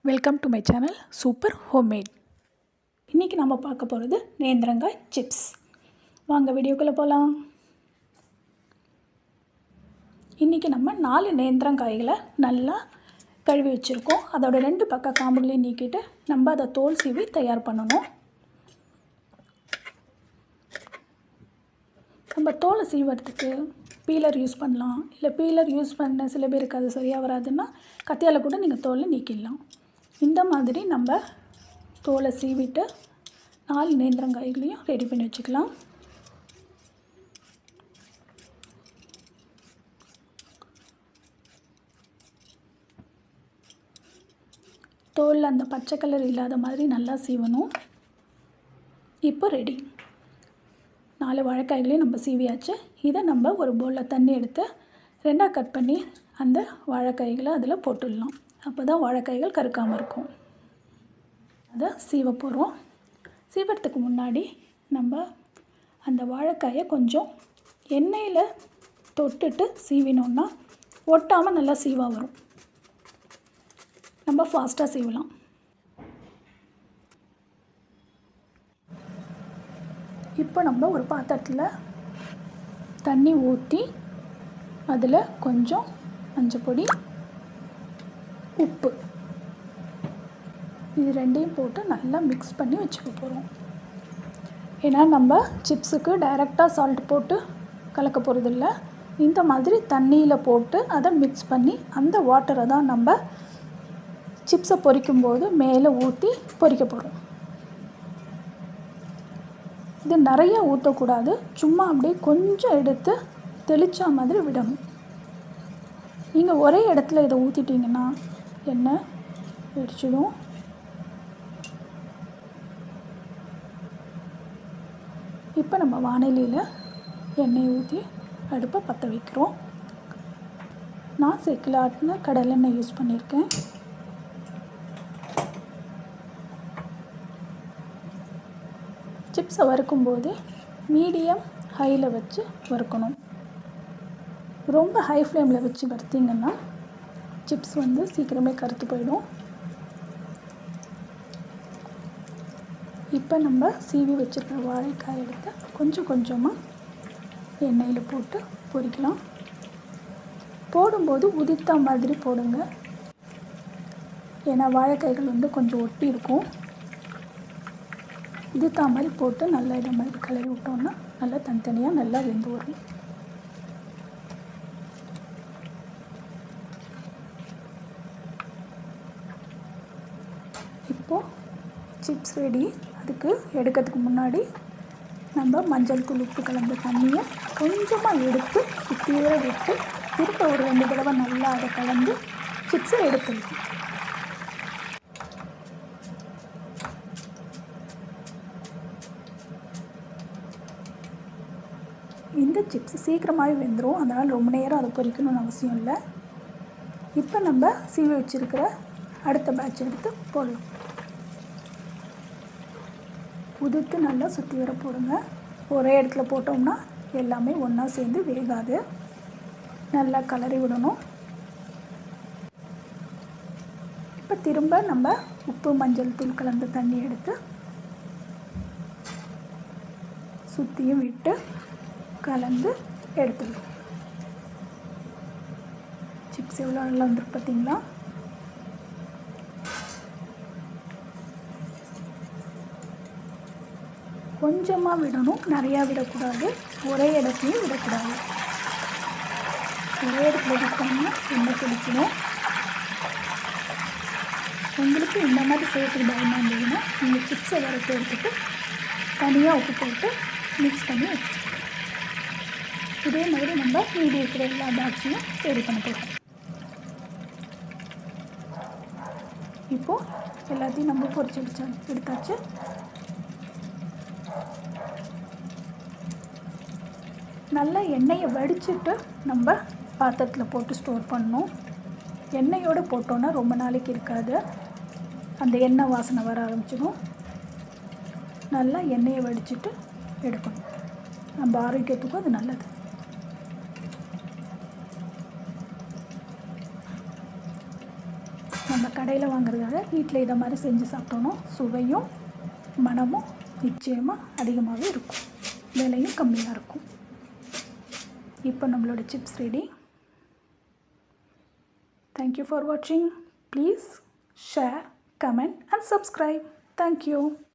Welcome to my channel super homemade. இன்றைக்கி நம்ம பார்க்க போகிறது நேந்திரங்காய் சிப்ஸ். வாங்க வீடியோக்குள்ளே போகலாம். இன்றைக்கி நம்ம 4 நேந்திரங்காய்களை நல்லா கழுவி வச்சுருக்கோம். அதோட 2 பக்க காம்புகளையும் நீக்கிட்டு நம்ம அதை தோல் சீவி தயார் பண்ணணும். நம்ம தோலை சீவறதுக்கு பீலர் யூஸ் பண்ணலாம். இல்லை பீலர் யூஸ் பண்ண சில பேருக்கு அது சரியாக வராதுன்னா கத்தியால் கூட நீங்கள் தோலை நீக்கிடலாம். இந்த மாதிரி நம்ம தோலை சீவிட்டு 4 நேந்திரங்காய்களையும் ரெடி பண்ணி வச்சுக்கலாம். தோலில் அந்த பச்சை கலர் இல்லாத மாதிரி நல்லா சீவணும். இப்போ ரெடி. 4 வாழைக்காய்களையும் நம்ம சீவியாச்சு. இதை நம்ம ஒரு பவுலில் தண்ணி எடுத்து 2ஆக கட் பண்ணி அந்த வாழைக்காய்களை அதில் போட்டுடலாம். அப்போ தான் வாழைக்காய்கள் கருக்காமல் இருக்கும். அதை சீவ போகிறோம். சீவறதுக்கு முன்னாடி நம்ம அந்த வாழைக்காயை கொஞ்சம் எண்ணெயில் தொட்டுட்டு சீவினோன்னா ஒட்டாமல் நல்லா சீவாக வரும். நம்ம ஃபாஸ்ட்டாக சீவலாம். இப்போ நம்ம ஒரு பாத்திரத்தில் தண்ணி ஊற்றி அதில் கொஞ்சம் மஞ்சப்பொடி, உப்பு, இது ரெண்டையும் போட்டு நல்லா மிக்ஸ் பண்ணி வச்சுக்க போகிறோம். ஏன்னா நம்ம சிப்ஸுக்கு டைரெக்டாக சால்ட் போட்டு கலக்க போகிறதில்ல. இந்த மாதிரி தண்ணியில் போட்டு அதை மிக்ஸ் பண்ணி அந்த வாட்டரை தான் நம்ம சிப்ஸை பொரிக்கும்போது மேலே ஊற்றி பொரிக்க போகிறோம். இது நிறைய ஊற்றக்கூடாது. சும்மா அப்படியே கொஞ்சம் எடுத்து தெளிச்சா மாதிரி விடணும். நீங்கள் ஒரே இடத்துல இதை ஊற்றிட்டிங்கன்னா எண்ணெய் வெடிச்சிடும். இப்போ நம்ம வாணலியில் எண்ணெய் ஊற்றி அடுப்பை பற்ற வைக்கிறோம். நான் செக்கில் ஆட்டின கடலெண்ணெய் யூஸ் பண்ணியிருக்கேன். சிப்ஸை வறுக்கும்போது மீடியம் ஹையில் வச்சு வறுக்கணும். ரொம்ப ஹை ஃப்ளேமில் வச்சு வறுத்திங்கன்னா சிப்ஸ் சீக்கிரமே கருத்து போயிடும். இப்போ நம்ம சீவி வச்சுருக்கிற வாழைக்காய் எடுத்து கொஞ்சம் கொஞ்சமாக எண்ணெயில் போட்டு பொரிக்கலாம். போடும்போது உதிர்த்தா மாதிரி போடுங்க. ஏன்னா வாழைக்காய்கள் கொஞ்சம் ஒட்டி இருக்கும். உதிர்த்தா மாதிரி போட்டு நல்லா இதை மாதிரி கிளறி விட்டோம்னா நல்லா தனித்தனியாக நல்லா வெந்து வரும். இப்போது சிப்ஸ் ரெடி. அதுக்கு எடுக்கிறதுக்கு முன்னாடி நம்ம மஞ்சள் தூள், உப்பு கலந்த தண்ணியை கொஞ்சமாக எடுத்து சுற்றியே விட்டு திரும்ப ஒரு 2 தடவை நல்லா அதை கலந்து சிப்ஸை எடுத்துடலாம். இந்த சிப்ஸ் சீக்கிரமாகவே வெந்துடும். அதனால் ரொம்ப நேரம் அதை பொரிக்கணும்னு அவசியம் இல்லை. இப்போ நம்ம சீவி வச்சுருக்கிற அடுத்த பேட்ச் எடுத்து போடலாம். உதிர்த்து நல்லா சுற்றி வர போடுங்க. ஒரே இடத்துல போட்டோம்னா எல்லாமே ஒன்றா சேர்ந்து வேகாது. நல்லா கலரி விடணும். இப்போ திரும்ப நம்ம உப்பு, மஞ்சள் தூள் கலந்த தண்ணி எடுத்து சுற்றியும் விட்டு கலந்து எடுத்துடலாம். சிப்ஸ் எவ்வளோ நல்லா வந்துருக்கு பார்த்தீங்களா? கொஞ்சமாக விடணும், நிறையா விடக்கூடாது. ஒரே இடத்துலையும் விடக்கூடாது. ஒரே இடத்துல விட்டோம்னா எண்ணெய் தெளிக்கணும். உங்களுக்கு இந்த மாதிரி செய்யறதுக்கு பயமாக இருந்ததுன்னா நீங்கள் சிப்ஸை வறுத்து எடுத்துட்டு தனியாக உப்பு போட்டு மிக்ஸ் பண்ணி வச்சுக்கலாம். இதே மாதிரி நம்ம மீதி இருக்கிற எல்லா பேட்சையும் ரெடி பண்ண போகிறோம். இப்போது எல்லாத்தையும் நம்ம பொரிச்சு எடுத்தாச்சு. நல்லா எண்ணெயை வடிச்சிட்டு நம்ம பாத்திரத்தில் போட்டு ஸ்டோர் பண்ணணும். எண்ணெயோடு போட்டோன்னா ரொம்ப நாளைக்கு இருக்காது. அந்த எண்ணெய் வாசனை வர ஆரம்பிச்சிடும். நல்லா எண்ணெயை வடிச்சிட்டு எடுக்கணும். நம்ம ஆரோக்கியத்துக்கும் அது நல்லது. நம்ம கடையில் வாங்குறத விட வீட்டில் இதை மாதிரி செஞ்சு சாப்பிட்டோன்னா சுவையும் மனமும் நிச்சயமாக அதிகமாகவே இருக்கும், விலையும் கம்மியாக இருக்கும். இப்போ நம்மளோட சிப்ஸ் ரெடி. தேங்க்யூ ஃபார் வாட்சிங். Please share, comment and subscribe. Thank you.